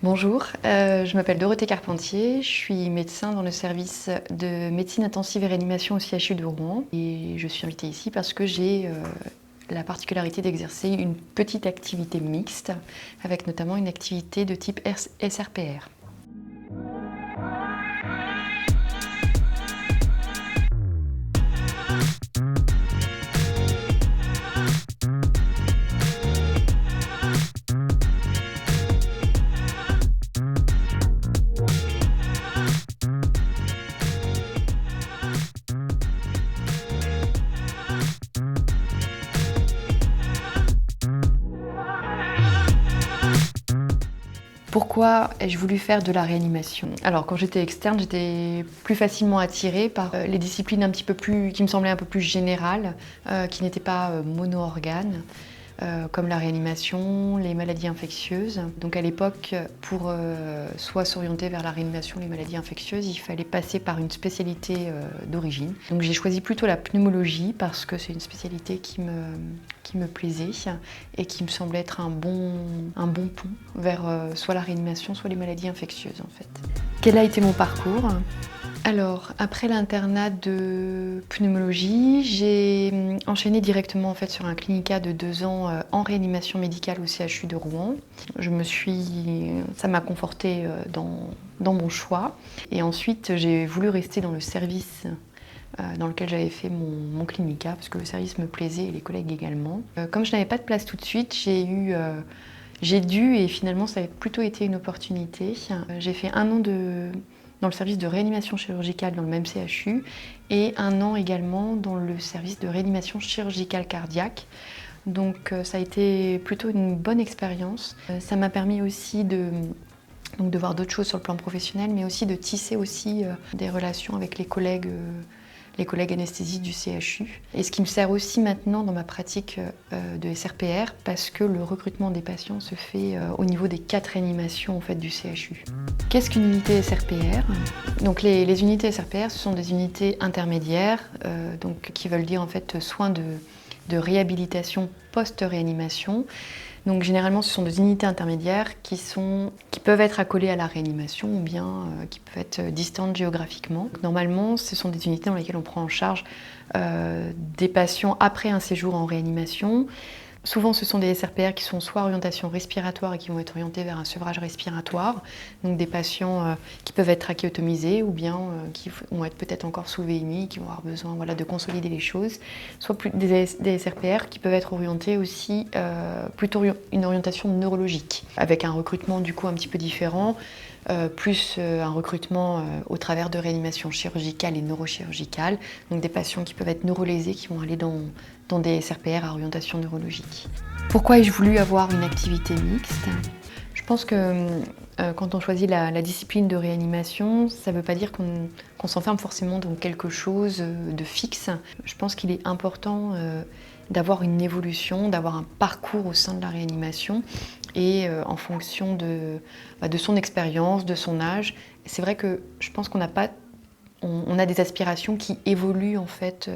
Bonjour, je m'appelle Dorothée Carpentier, je suis médecin dans le service de médecine intensive et réanimation au CHU de Rouen et je suis invitée ici parce que j'ai la particularité d'exercer une petite activité mixte avec notamment une activité de type SRPR. Pourquoi ai-je voulu faire de la réanimation? Alors quand j'étais externe, j'étais plus facilement attirée par les disciplines un petit peu plus, qui me semblaient un peu plus générales, qui n'étaient pas mono-organes, comme la réanimation, les maladies infectieuses. Donc à l'époque, pour soit s'orienter vers la réanimation, les maladies infectieuses, il fallait passer par une spécialité d'origine. Donc j'ai choisi plutôt la pneumologie parce que c'est une spécialité qui me plaisait et qui me semblait être un bon pont vers soit la réanimation, soit les maladies infectieuses en fait. Quel a été mon parcours? Alors, après l'internat de pneumologie, j'ai enchaîné directement en fait, sur un clinica de 2 ans en réanimation médicale au CHU de Rouen. Ça m'a confortée dans mon choix. Et ensuite, j'ai voulu rester dans le service dans lequel j'avais fait mon clinica, parce que le service me plaisait et les collègues également. Comme je n'avais pas de place tout de suite, j'ai dû, et finalement ça a plutôt été une opportunité. J'ai fait 1 an dans le service de réanimation chirurgicale dans le même CHU et 1 an également dans le service de réanimation chirurgicale cardiaque. Donc ça a été plutôt une bonne expérience. Ça m'a permis aussi de voir d'autres choses sur le plan professionnel, mais aussi de tisser aussi des relations avec les collègues anesthésistes du CHU. Et ce qui me sert aussi maintenant dans ma pratique de SRPR, parce que le recrutement des patients se fait au niveau des 4 réanimations en fait, du CHU. Qu'est-ce qu'une unité SRPR? Donc les unités SRPR, ce sont des unités intermédiaires, donc, qui veulent dire en fait soins de réhabilitation post-réanimation. Donc généralement, ce sont des unités intermédiaires qui peuvent être accolées à la réanimation ou bien qui peuvent être distantes géographiquement. Normalement, ce sont des unités dans lesquelles on prend en charge des patients après un séjour en réanimation. Souvent, ce sont des SRPR qui sont soit orientation respiratoire et qui vont être orientés vers un sevrage respiratoire, donc des patients qui peuvent être trachéotomisés ou bien qui vont être peut-être encore sous VMI, qui vont avoir besoin de consolider les choses, soit des SRPR qui peuvent être orientés aussi plutôt une orientation neurologique, avec un recrutement du coup un petit peu différent, plus un recrutement au travers de réanimation chirurgicale et neurochirurgicale, donc des patients qui peuvent être neurolésés, qui vont aller dans des SRPR à orientation neurologique. Pourquoi ai-je voulu avoir une activité mixte? Je pense que quand on choisit la discipline de réanimation, ça ne veut pas dire qu'on s'enferme forcément dans quelque chose de fixe. Je pense qu'il est important d'avoir une évolution, d'avoir un parcours au sein de la réanimation et en fonction de son expérience, de son âge. C'est vrai que je pense qu'on n'a pas on a des aspirations qui évoluent en fait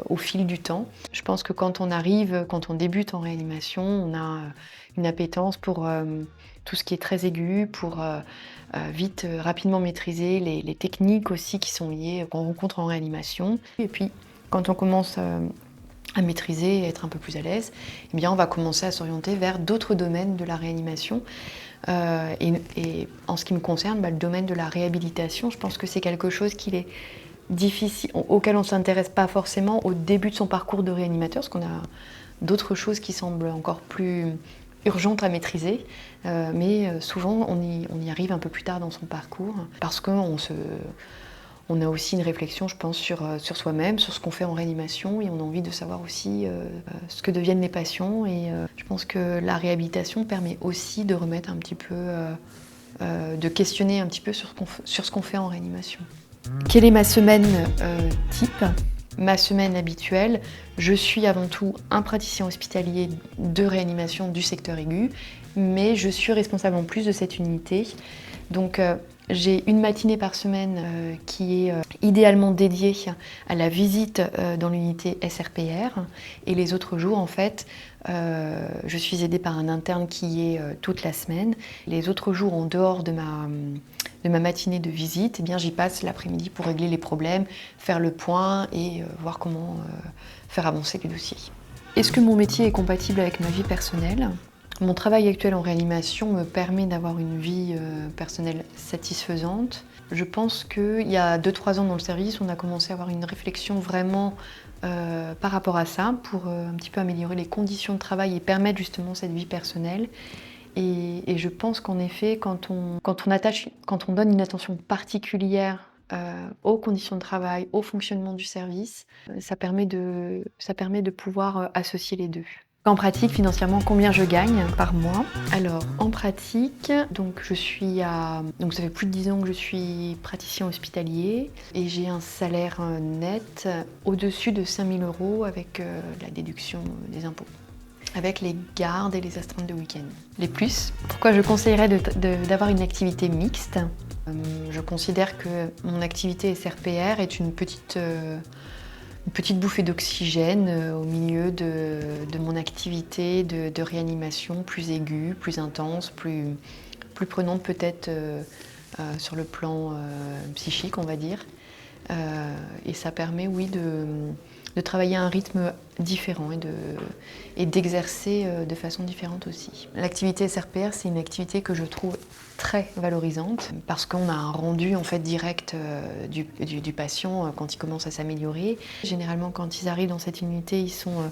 au fil du temps. Je pense que quand on débute en réanimation, on a une appétence pour tout ce qui est très aigu, pour rapidement maîtriser les techniques aussi qui sont liées, qu'on rencontre en réanimation. Et puis quand on commence à maîtriser et être un peu plus à l'aise, eh bien on va commencer à s'orienter vers d'autres domaines de la réanimation. Et en ce qui me concerne, le domaine de la réhabilitation, je pense que c'est quelque chose qui est difficile, auquel on ne s'intéresse pas forcément au début de son parcours de réanimateur, parce qu'on a d'autres choses qui semblent encore plus urgentes à maîtriser, mais souvent on y arrive un peu plus tard dans son parcours, parce qu'on a aussi une réflexion, je pense, sur soi-même, sur ce qu'on fait en réanimation, et on a envie de savoir aussi ce que deviennent les patients. Et je pense que la réhabilitation permet aussi de remettre un petit peu, de questionner un petit peu sur ce qu'on fait en réanimation. Quelle est ma semaine type? Ma semaine habituelle, je suis avant tout un praticien hospitalier de réanimation du secteur aigu mais je suis responsable en plus de cette unité. Donc j'ai une matinée par semaine qui est idéalement dédiée à la visite dans l'unité SRPR, et les autres jours en fait je suis aidée par un interne qui est toute la semaine. Les autres jours en dehors de ma matinée de visite, eh bien, j'y passe l'après-midi pour régler les problèmes, faire le point et voir comment faire avancer les dossiers. Est-ce que mon métier est compatible avec ma vie personnelle ? Mon travail actuel en réanimation me permet d'avoir une vie personnelle satisfaisante. Je pense qu'il y a 2-3 ans dans le service, on a commencé à avoir une réflexion vraiment par rapport à ça, pour un petit peu améliorer les conditions de travail et permettre justement cette vie personnelle. Et je pense qu'en effet, quand on donne une attention particulière aux conditions de travail, au fonctionnement du service, ça permet de pouvoir associer les deux. En pratique, financièrement, combien je gagne par mois? Alors, en pratique, donc ça fait plus de 10 ans que je suis praticien hospitalier et j'ai un salaire net au-dessus de 5 000 € avec la déduction des impôts, avec les gardes et les astreintes de week-end. Les plus, pourquoi je conseillerais d'avoir une activité mixte? Je considère que mon activité SRPR est une petite bouffée d'oxygène au milieu de mon activité de réanimation plus aiguë, plus intense, plus prenante peut-être sur le plan psychique, on va dire. Et ça permet, oui, de travailler à un rythme différent et d'exercer de façon différente aussi. L'activité SRPR, c'est une activité que je trouve très valorisante parce qu'on a un rendu en fait direct du patient quand il commence à s'améliorer. Généralement, quand ils arrivent dans cette unité, ils sont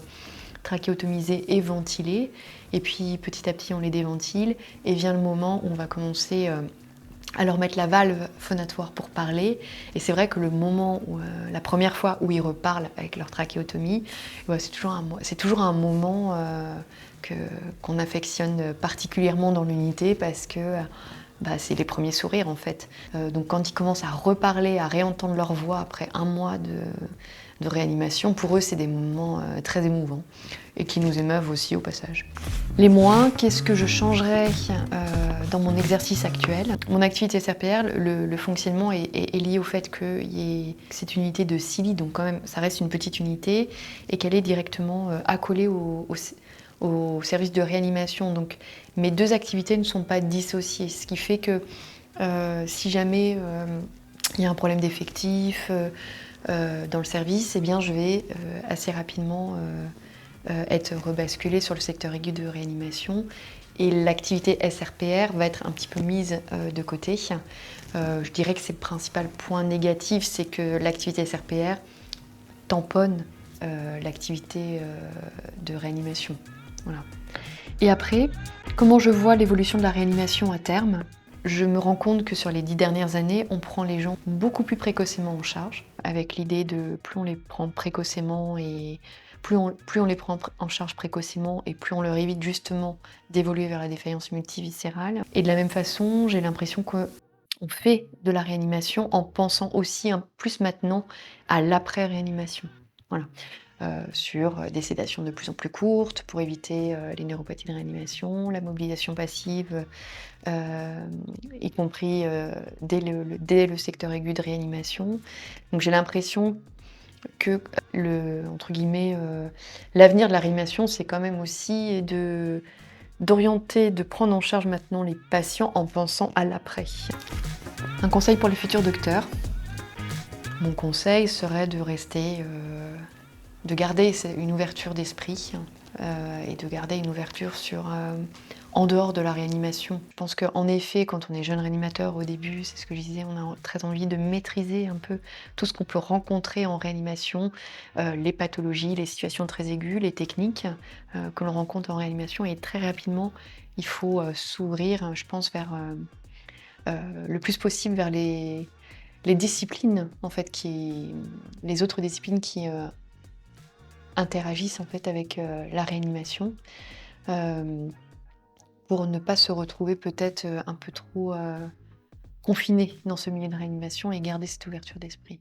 trachéotomisés et ventilés. Et puis petit à petit, on les déventile et vient le moment où on va commencer à leur mettre la valve phonatoire pour parler. Et c'est vrai que le moment où, la première fois où ils reparlent avec leur trachéotomie, c'est toujours un moment qu'on affectionne particulièrement dans l'unité parce que c'est les premiers sourires en fait. Donc quand ils commencent à reparler, à réentendre leur voix après un mois de réanimation, pour eux c'est des moments très émouvants et qui nous émeuvent aussi au passage. Les moins, qu'est-ce que je changerais dans mon exercice actuel? Mon activité SRPR, le fonctionnement est lié au fait que c'est une unité de 6 lits, donc quand même ça reste une petite unité et qu'elle est directement accolée au service de réanimation. Donc mes deux activités ne sont pas dissociées, ce qui fait que si jamais il y a un problème d'effectif dans le service, eh bien je vais assez rapidement être rebasculée sur le secteur aigu de réanimation. Et l'activité SRPR va être un petit peu mise de côté. Je dirais que c'est le principal point négatif, c'est que l'activité SRPR tamponne l'activité de réanimation. Voilà. Et après, comment je vois l'évolution de la réanimation à terme? Je me rends compte que sur les 10 dernières années, on prend les gens beaucoup plus précocement en charge, avec l'idée de plus on les prend précocement et plus on les prend en charge précocement et plus on leur évite justement d'évoluer vers la défaillance multiviscérale. Et de la même façon, j'ai l'impression qu'on fait de la réanimation en pensant aussi plus maintenant à l'après-réanimation. Voilà. Sur des sédations de plus en plus courtes pour éviter les neuropathies de réanimation, la mobilisation passive, y compris dès le secteur aigu de réanimation. Donc j'ai l'impression que entre guillemets, l'avenir de la réanimation, c'est quand même aussi d'orienter, de prendre en charge maintenant les patients en pensant à l'après. Un conseil pour les futurs docteurs. Mon conseil serait de de garder une ouverture d'esprit et de garder une ouverture en dehors de la réanimation. Je pense qu'en effet, quand on est jeune réanimateur au début, c'est ce que je disais, on a très envie de maîtriser un peu tout ce qu'on peut rencontrer en réanimation, les pathologies, les situations très aiguës, les techniques que l'on rencontre en réanimation. Et très rapidement, il faut s'ouvrir, je pense, vers le plus possible vers les disciplines, en fait, les autres disciplines qui interagissent en fait avec la réanimation pour ne pas se retrouver peut-être un peu trop confiné dans ce milieu de réanimation et garder cette ouverture d'esprit.